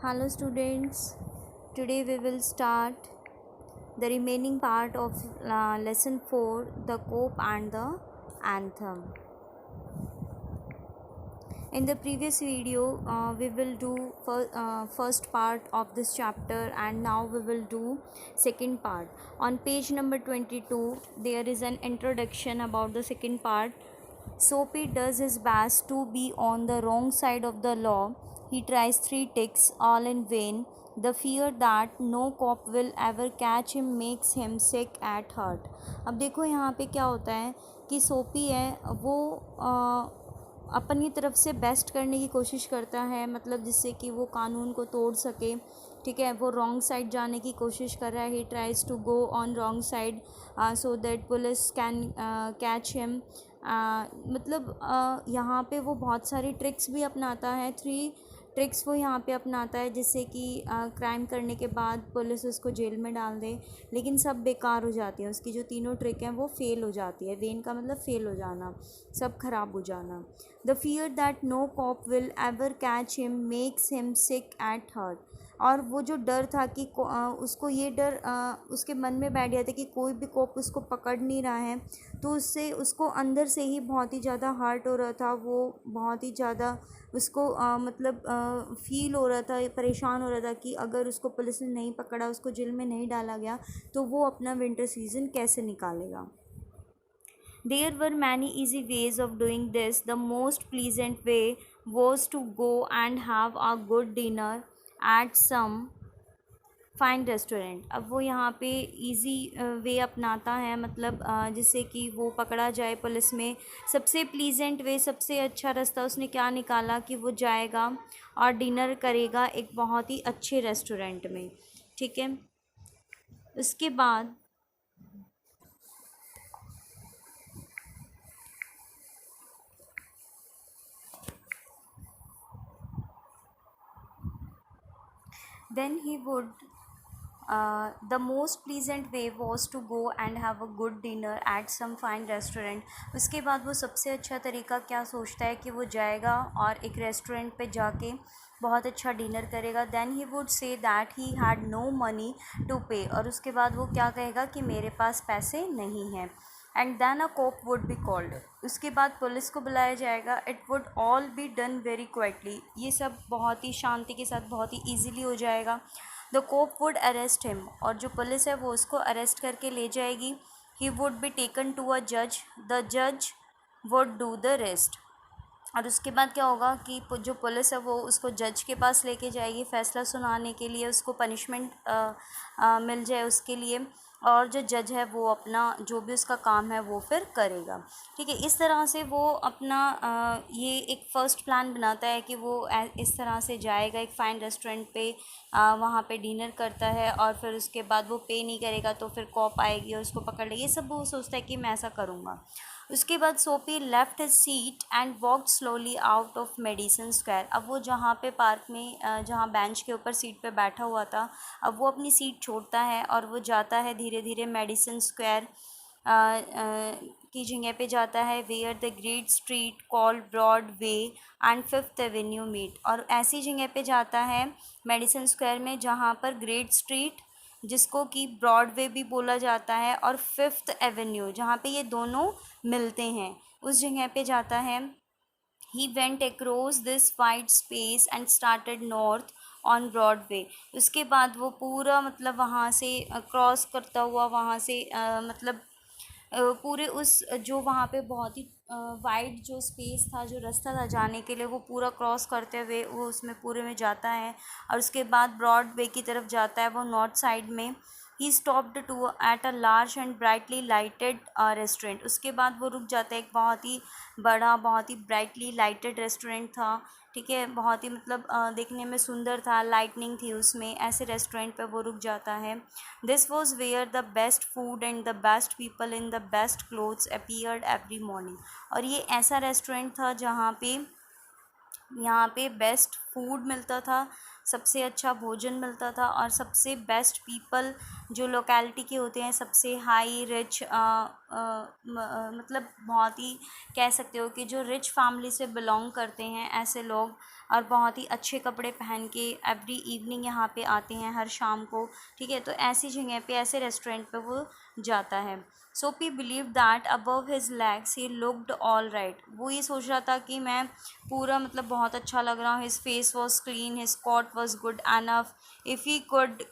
Hello students, today we will start the remaining part of lesson 4, the cope and the anthem. In the previous video we will do first part of this chapter, and now we will do second part. On page number 22 there is an introduction about the second part. Soapy does his best to be on the wrong side of the law. He tries 3 ticks, all in vain. The fear that no cop will ever catch him makes him sick at heart. अब देखो यहाँ पे क्या होता है कि सोपी है वो अपनी तरफ से बेस्ट करने की कोशिश करता है, मतलब जिससे कि वो कानून को तोड़ सके। ठीक है, वो रॉन्ग साइड जाने की कोशिश कर रहा है। He tries to go on wrong side so that police can catch him. मतलब यहाँ पे वो बहुत सारी ट्रिक्स भी अपनाता है। 3 ट्रिक्स वो यहाँ पे अपनाता है जिससे कि क्राइम करने के बाद पुलिस उसको जेल में डाल दे, लेकिन सब बेकार हो जाती है। उसकी जो तीनों ट्रिक हैं वो फेल हो जाती है। वेन का मतलब फेल हो जाना, सब खराब हो जाना। The fear that no cop will ever catch him makes him sick at heart. और वो जो डर था कि उसको ये डर उसके मन में बैठ गया था कि कोई भी कॉप उसको पकड़ नहीं रहा है, तो उससे उसको अंदर से ही बहुत ही ज़्यादा हर्ट हो रहा था। वो बहुत ही ज़्यादा उसको मतलब फ़ील हो रहा था, परेशान हो रहा था कि अगर उसको पुलिस ने नहीं पकड़ा, उसको जेल में नहीं डाला गया, तो वो अपना विंटर सीज़न कैसे निकालेगा। There were many easy ways of doing this. The most pleasant way was to go and have a good dinner at some fine restaurant. अब वो यहाँ पे इजी वे अपनाता है, मतलब जिससे कि वो पकड़ा जाए पुलिस में। सबसे प्लीजेंट वे, सबसे अच्छा रास्ता उसने क्या निकाला कि वो जाएगा और डिनर करेगा एक बहुत ही अच्छे रेस्टोरेंट में। ठीक है, उसके बाद then he would the most pleasant way was to go and have a good dinner at some fine restaurant। उसके बाद वो सबसे अच्छा तरीका क्या सोचता है कि वो जाएगा और एक रेस्टोरेंट पे जाके बहुत अच्छा डिनर करेगा। Then he would say that he had no money to pay. और उसके बाद वो क्या कहेगा कि मेरे पास पैसे नहीं हैं। And then a cop would be called. उसके बाद पुलिस को बुलाया जाएगा। It would all be done very quietly. ये सब बहुत ही शांति के साथ बहुत ही ईजीली हो जाएगा। The cop would arrest him. और जो पुलिस है वो उसको अरेस्ट करके ले जाएगी। He would be taken to a जज। द जज वुड डू द रेस्ट। और उसके बाद क्या होगा कि जो पुलिस है वो उसको जज के पास लेके जाएगी फ़ैसला सुनाने के लिए, उसको पनिशमेंट मिल जाए उसके लिए। और जो जज है वो अपना जो भी उसका काम है वो फिर करेगा। ठीक है, इस तरह से वो अपना ये एक फ़र्स्ट प्लान बनाता है कि वो इस तरह से जाएगा एक फ़ाइन रेस्टोरेंट पे, वहाँ पे डिनर करता है, और फिर उसके बाद वो पे नहीं करेगा तो फिर कॉप आएगी और उसको पकड़ लेगी। ये सब वो सोचता है कि मैं ऐसा करूँगा। उसके बाद सोपी left his seat and walked slowly out of Madison Square. अब वो जहाँ पे पार्क में जहाँ बेंच के ऊपर सीट पे बैठा हुआ था, अब वो अपनी सीट छोड़ता है और वो जाता है धीरे धीरे मेडिसन स्क्वायर की जगह पे जाता है, where the great street called Broadway and 5th avenue meet. और ऐसी जगह पे जाता है मेडिसन स्क्वायर में जहाँ पर ग्रेट स्ट्रीट, जिसको कि ब्रॉडवे भी बोला जाता है, और 5th एवेन्यू जहाँ पे ये दोनों मिलते हैं, उस जगह पे जाता है। He went across this wide space and started north on Broadway. उसके बाद वो पूरा मतलब वहाँ से क्रॉस करता हुआ वहाँ से मतलब पूरे उस जो वहाँ पे बहुत ही वाइड जो स्पेस था, जो रास्ता था जाने के लिए, वो पूरा क्रॉस करते हुए वो उसमें पूरे में जाता है। और उसके बाद ब्रॉड वे की तरफ जाता है वो नॉर्थ साइड में। He stopped to at a large and brightly lighted restaurant. उसके बाद वो रुक जाता है एक बहुत ही बड़ा, बहुत ही ब्राइटली लाइटेड रेस्टोरेंट था। ठीक है, बहुत ही मतलब देखने में सुंदर था, लाइटनिंग थी उसमें, ऐसे रेस्टोरेंट पे वो रुक जाता है। This was where the best food and the best people in the best clothes appeared every morning. और ये ऐसा रेस्टोरेंट था जहाँ पे यहाँ पे बेस्ट फूड मिलता था, सबसे अच्छा भोजन मिलता था, और सबसे बेस्ट पीपल जो लोकेलिटी के होते हैं, सबसे हाई रिच मतलब बहुत ही कह सकते हो कि जो रिच फैमिली से बिलोंग करते हैं ऐसे लोग, और बहुत ही अच्छे कपड़े पहन के एवरी इवनिंग यहाँ पे आते हैं हर शाम को, ठीक है। तो ऐसी जगह पे, ऐसे रेस्टोरेंट पे वो जाता है। सोपी believe that above his legs he looked all right. वो ये सोच रहा था कि मैं पूरा मतलब बहुत अच्छा लग रहा हूँ। His face was clean, his coat was good enough, if he could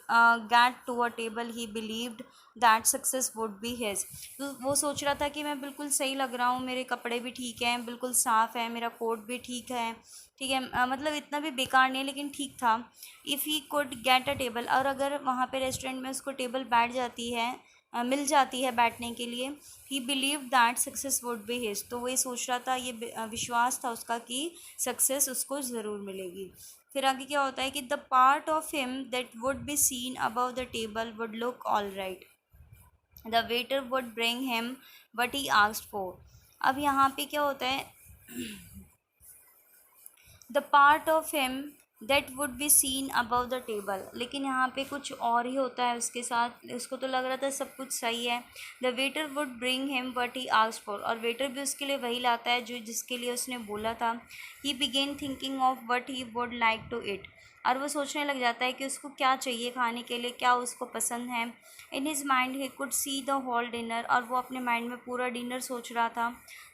get to a table he believed that success would be his. तो वो सोच रहा था कि मैं बिल्कुल सही लग रहा हूँ, मेरे कपड़े भी ठीक हैं, बिल्कुल साफ़ है, मेरा कोट भी ठीक है, ठीक है, मतलब इतना भी बेकार नहीं है लेकिन ठीक था। If he could get a table, और अगर वहाँ पे रेस्टोरेंट में उसको टेबल बैठ जाती है, मिल जाती है बैठने के लिए, ही believe that success would be his. तो वही सोच रहा था, ये विश्वास था उसका कि सक्सेस उसको ज़रूर मिलेगी। फिर आगे क्या होता है कि the part of him that would be seen above the table would look all right, the waiter would bring him what he asked for. अब यहाँ पे क्या होता है, the part of him that would be seen above the table, लेकिन यहाँ पे कुछ और ही होता है उसके साथ। उसको तो लग रहा था सब कुछ सही है। The waiter would bring him what he asked for, और वेटर भी उसके लिए वही लाता है जो जिसके लिए उसने बोला था। He began thinking of what he would like to eat, और वो सोचने लग जाता है कि उसको क्या चाहिए खाने के लिए, क्या उसको पसंद है। In his mind he could see the whole dinner, और वो अपने माइंड में पूरा डिनर सोच रहा था।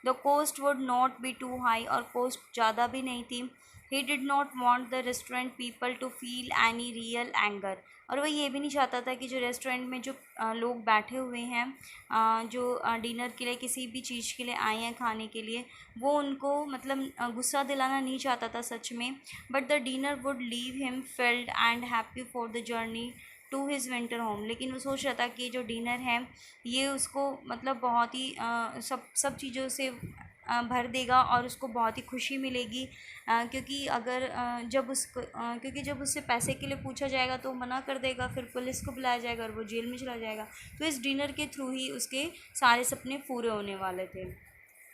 The cost would not be too high, और कोस्ट ज़्यादा भी नहीं थी। He did not want the restaurant people to feel any real anger, और वह ये भी नहीं चाहता था कि जो रेस्टोरेंट में जो लोग बैठे हुए हैं, जो डिनर के लिए किसी भी चीज़ के लिए आए हैं खाने के लिए, वो उनको मतलब गुस्सा दिलाना नहीं चाहता था सच में। But the dinner would leave him filled and happy for the journey to his winter home. लेकिन वो सोच रहा था कि जो डिनर है ये उसको मतलब बहुत ही सब चीज़ों से भर देगा, और उसको बहुत ही खुशी मिलेगी। क्योंकि अगर क्योंकि जब उससे पैसे के लिए पूछा जाएगा तो वो मना कर देगा, फिर पुलिस को बुलाया जाएगा और वो जेल में चला जाएगा। तो इस डिनर के थ्रू ही उसके सारे सपने पूरे होने वाले थे,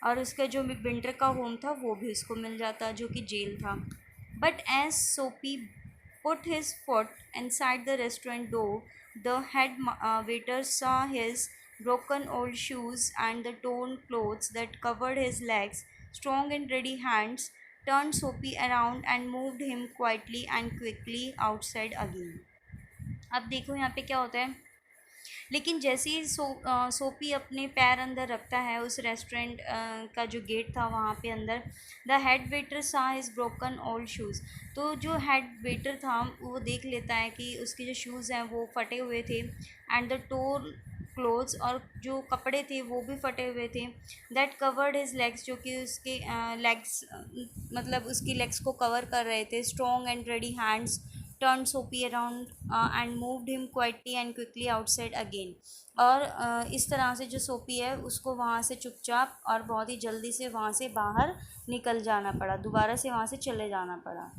और उसका जो विंटर का होम था वो भी उसको मिल जाता जो कि जेल था। बट एज सोपी put his foot inside the restaurant door, the head waiter saw his broken old shoes and the torn clothes that covered his legs. Strong and ready hands turned Soapy around and moved him quietly and quickly outside again. अब देखो यहाँ पे क्या होता है, लेकिन जैसे ही सोपी अपने पैर अंदर रखता है उस रेस्टोरेंट का जो गेट था वहाँ पे अंदर, द हेड वेटर सा हिज ब्रोकन ओल्ड शूज़। तो जो हेड वेटर था वो देख लेता है कि उसके जो शूज़ हैं वो फटे हुए थे, एंड द टोर क्लोथ्स, और जो कपड़े थे वो भी फटे हुए थे, दैट कवर्ड हिज लेग्स, जो कि उसके लेग्स मतलब उसकी लेग्स को कवर कर रहे थे। Strong and ready hands turned Soapy around and moved him quietly and quickly outside again। और इस तरह से जो सोपी है उसको वहाँ से चुपचाप और बहुत ही जल्दी से वहाँ से बाहर निकल जाना पड़ा, दोबारा से वहाँ से चले जाना पड़ा।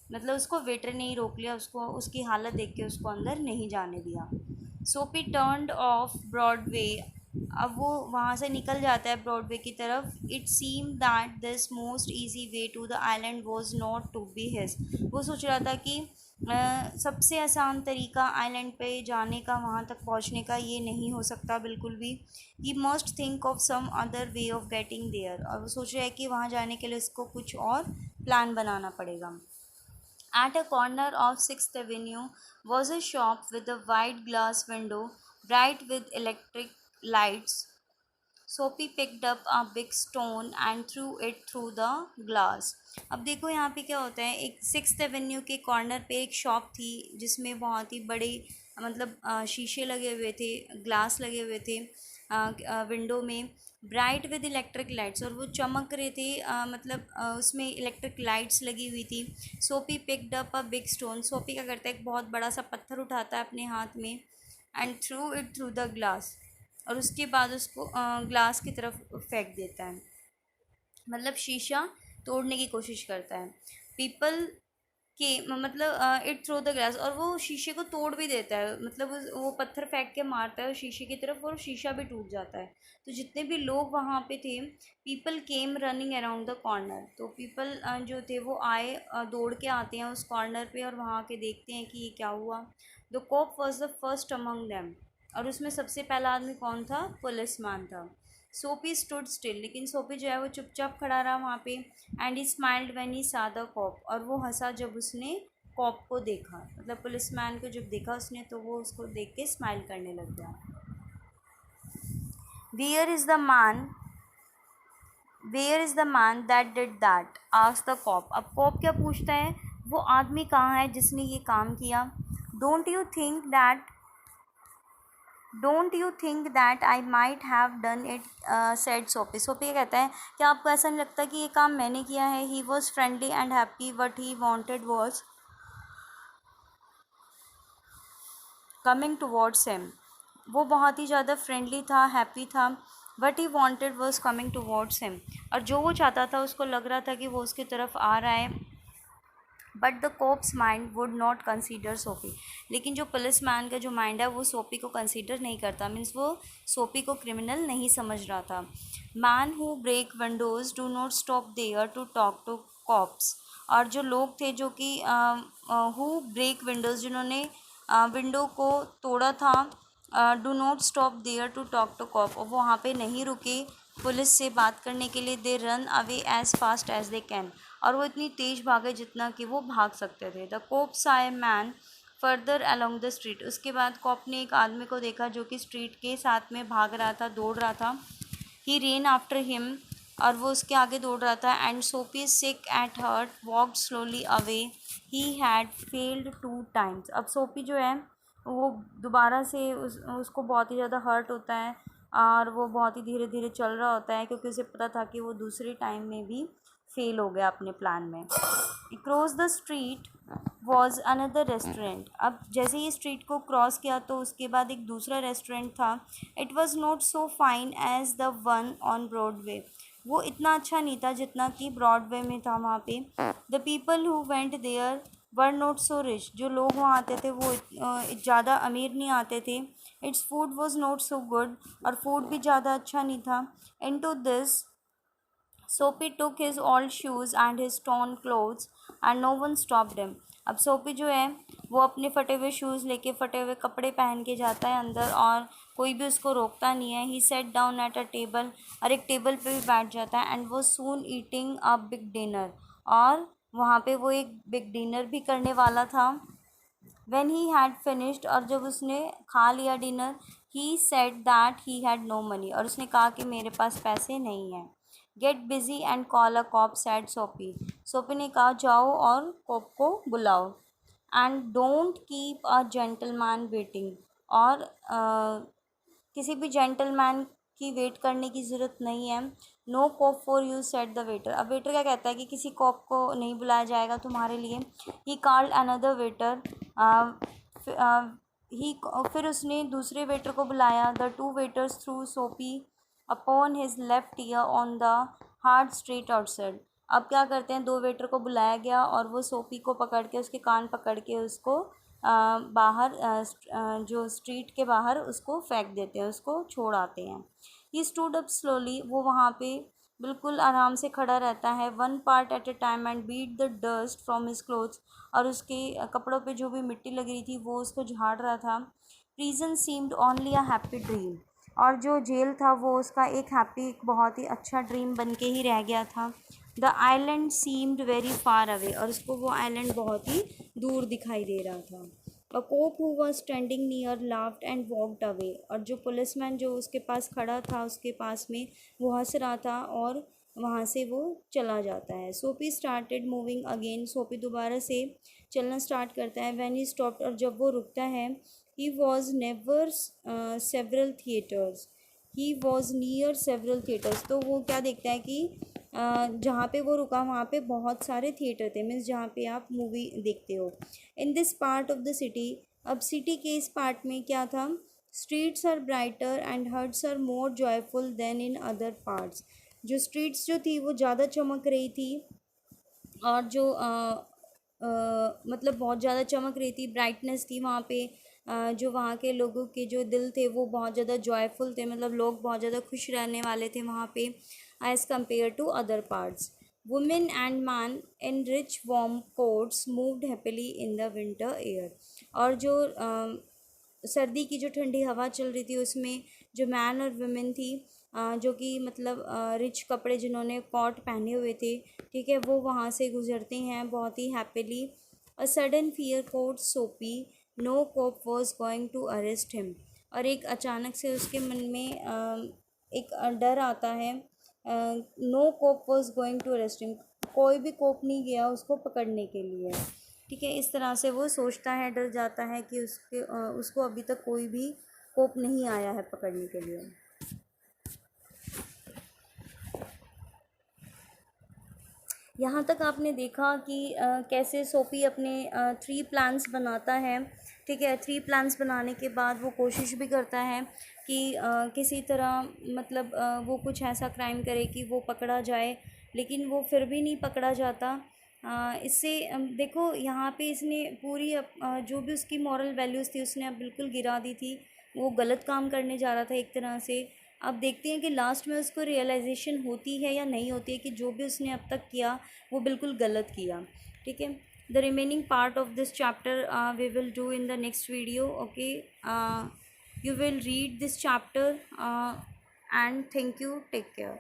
मतलब उसको वेटर ने ही रोक लिया, उसको उसकी हालत देख के उसको अंदर नहीं जाने दिया। सोपी टर्नड ऑफ ब्रॉडवे, अब वो वहाँ से निकल जाता है ब्रॉडवे की तरफ। It seem that this most easy way to the island was not to be his. वो सोच रहा था कि सबसे आसान तरीका आइलैंड पे जाने का, वहाँ तक पहुँचने का ये नहीं हो सकता बिल्कुल भी। He must think of some other way of getting there, और वो सोच रहा है कि वहाँ जाने के लिए उसको कुछ और प्लान बनाना पड़ेगा। At a corner of 6th Avenue was a shop with a wide glass window, bright with electric lights. Soapy picked up a big stone and threw it through the glass। अब देखो यहाँ पे क्या होता है, एक 6th Avenue के corner पे एक शॉप थी जिसमें बहुत ही बड़े मतलब शीशे लगे हुए थे, ग्लास लगे हुए थे विंडो में, ब्राइट विद इलेक्ट्रिक लाइट्स, और वो चमक रहे थे, मतलब उसमें इलेक्ट्रिक लाइट्स लगी हुई थी। सोपी picked up a big stone, सोपी क्या करता है, एक बहुत बड़ा सा पत्थर उठाता है अपने हाथ में, and through it through the glass, और उसके बाद उसको ग्लास की तरफ फेंक देता है, मतलब शीशा तोड़ने की कोशिश करता है। पीपल कि मतलब इट थ्रो द ग्लास, और वो शीशे को तोड़ भी देता है, मतलब वो पत्थर फेंक के मारता है शीशे की तरफ और शीशा भी टूट जाता है। तो जितने भी लोग वहाँ पे थे, people came running around the corner, तो पीपल जो थे वो आए, दौड़ के आते हैं उस कॉर्नर पे और वहाँ के देखते हैं कि ये क्या हुआ। The cop was the first among them, और उसमें सबसे पहला आदमी कौन था? पुलिसमैन था। सोपी स्टूड स्टिल, लेकिन सोपी जो है वो चुपचाप खड़ा रहा वहाँ पे। And he smiled when he सा द कॉप, और वो हंसा जब उसने कॉप को देखा, मतलब पुलिसमैन को जब देखा उसने तो वो उसको देख के स्माइल करने लग गया। Where is the man, where is the man that did that, asked the cop. अब कॉप क्या पूछता है? वो आदमी कहाँ है जिसने ये काम किया? Don't you think that don't you think that I might have done it, said सोपी। सोपी कहता है, क्या आपको ऐसा नहीं लगता कि ये काम मैंने किया है? He was friendly and happy, what he wanted was coming towards him. वो बहुत ही ज़्यादा फ्रेंडली था, हैप्पी था। What he wanted was coming towards him, और जो वो चाहता था उसको लग रहा था कि वो उसकी तरफ आ रहा है। But the cops mind would not consider सोपी, लेकिन जो पुलिस मैन का जो माइंड है वो सोपी को कंसीडर नहीं करता, मीन्स वो सोपी को क्रिमिनल नहीं समझ रहा था। Man who break windows do not stop there to talk to cops, और जो लोग थे जो कि हु ब्रेक विंडोज, जिन्होंने विंडो को तोड़ा था, do not stop there to talk to cop, और वो वहाँ पे नहीं रुके पुलिस से बात करने के लिए। They run away as fast as they can, और वो इतनी तेज़ भागे जितना कि वो भाग सकते थे। द कोप सा a man further along the street, उसके बाद कॉप ने एक आदमी को देखा जो कि स्ट्रीट के साथ में भाग रहा था, दौड़ रहा था। ही रेन आफ्टर हिम, और वो उसके आगे दौड़ रहा था। And Soapy sick at heart walked slowly away, he had failed 2 times। अब सोपी जो है वो दोबारा से उसको बहुत ही ज़्यादा हर्ट होता है, और वो बहुत ही धीरे धीरे चल रहा होता है, क्योंकि उसे पता था कि वो दूसरे टाइम में भी फेल हो गया अपने प्लान में। Cross the street was another restaurant, अब जैसे ही स्ट्रीट को क्रॉस किया तो उसके बाद एक दूसरा रेस्टोरेंट था। It was not so fine as the one on Broadway, वो इतना अच्छा नहीं था जितना कि ब्रॉडवे में था वहाँ पे। The people who went there were not so rich, जो लोग वहाँ आते थे वो ज़्यादा अमीर नहीं आते थे। Its food was not so good, और फूड भी ज़्यादा अच्छा नहीं था। In to this Soapy took his old shoes and his torn clothes and no one stopped him. अब सोपी जो है वो अपने फटे हुए शूज़ लेके फटे हुए कपड़े पहन के जाता है अंदर, और कोई भी उसको रोकता नहीं है। He sat down at a table, और एक टेबल पे भी बैठ जाता है। एंड वो सून ईटिंग अ बिग डिनर, और वहाँ पे वो एक बिग डिनर भी करने वाला था। When he had finished, और जब उसने खा लिया dinner, he said that he had no money, और उसने कहा कि मेरे पास पैसे नहीं हैं। Get busy and call a cop, said सोपी। सोपी ने कहा जाओ और कॉप को बुलाओ। And don't keep a gentleman waiting, और किसी भी जेंटलमैन की वेट करने की ज़रूरत नहीं है। No cop for you, said the waiter. अब वेटर क्या कहता है कि किसी कॉप को नहीं बुलाया जाएगा तुम्हारे लिए। ही कॉल्ड अनदर वेटर, ही फिर उसने दूसरे वेटर को बुलाया। द टू वेटर्स थ्रू सोपी upon his left ear on the hard street outside. अब क्या करते हैं, दो वेटर को बुलाया गया और वो सोपी को पकड़ के उसके कान पकड़ के उसको बाहर जो स्ट्रीट के बाहर उसको फेंक देते हैं, उसको छोड़ आते हैं। ही स्टूड अप स्लोली, वो वहाँ पे बिल्कुल आराम से खड़ा रहता है। One part at a time and beat the dust from his clothes, और उसके कपड़ों पे जो भी मिट्टी लग रही थी वो उसको झाड़ रहा था। Prison seemed only a happy dream, और जो जेल था वो उसका एक हैप्पी, एक बहुत ही अच्छा ड्रीम बन के ही रह गया था। The island seemed very far away, और उसको वो आइलैंड बहुत ही दूर दिखाई दे रहा था। A cop who was standing near laughed and walked away, और जो पुलिसमैन जो उसके पास खड़ा था उसके पास में वो हंस रहा था और वहाँ से वो चला जाता है। सोपी स्टार्टेड मूविंग अगेन, सोपी दोबारा से चलना स्टार्ट करता है। व्हेन ही स्टॉप्ड, और जब वो रुकता है। He was never several theatres, he was near several theatres, तो वो क्या देखता है कि जहाँ पे वो रुका वहाँ पे बहुत सारे थिएटर थे, मीन्स जहाँ पे आप मूवी देखते हो। In this part of the city, अब सिटी के इस पार्ट में क्या था, streets are brighter and hearts are more joyful than in other parts, जो स्ट्रीट्स जो थी वो ज़्यादा चमक रही थी, और जो मतलब बहुत ज़्यादा चमक रही थी, ब्राइटनेस थी वहाँ पे। जो वहाँ के लोगों के जो दिल थे वो बहुत ज़्यादा जॉयफुल थे, मतलब लोग बहुत ज़्यादा खुश रहने वाले थे वहाँ पे as compare to other parts. Women and man in rich warm coats moved happily in the winter air. और जो सर्दी की जो ठंडी हवा चल रही थी उसमें जो मैन और वुमेन थी, जो कि मतलब रिच कपड़े जिन्होंने कॉट पहने हुए थे, ठीक है, वो वहाँ से गुजरते हैं बहुत ही happily. A sudden fear caught Soapy, no cop was going to arrest him. और एक अचानक से उसके मन में एक डर आता है। No cop was going to arrest him, कोई भी कोप नहीं गया उसको पकड़ने के लिए, ठीक है। इस तरह से वो सोचता है, डर जाता है कि उसको अभी तक कोई भी कोप नहीं आया है पकड़ने के लिए। यहाँ तक आपने देखा कि कैसे सोफ़ी अपने 3 प्लान्स बनाता है, ठीक है। 3 प्लान्स बनाने के बाद वो कोशिश भी करता है कि किसी तरह मतलब वो कुछ ऐसा क्राइम करे कि वो पकड़ा जाए, लेकिन वो फिर भी नहीं पकड़ा जाता। इससे देखो यहाँ पे इसने पूरी जो भी उसकी मॉरल वैल्यूज़ थी उसने अब बिल्कुल गिरा दी थी। वो गलत काम करने जा रहा था एक तरह से। अब देखते हैं कि लास्ट में उसको रियलाइजेशन होती है या नहीं होती है कि जो भी उसने अब तक किया वो बिल्कुल गलत किया, ठीक है। The remaining part of this chapter we will do in the next video, okay. You will read this chapter and thank you, take care.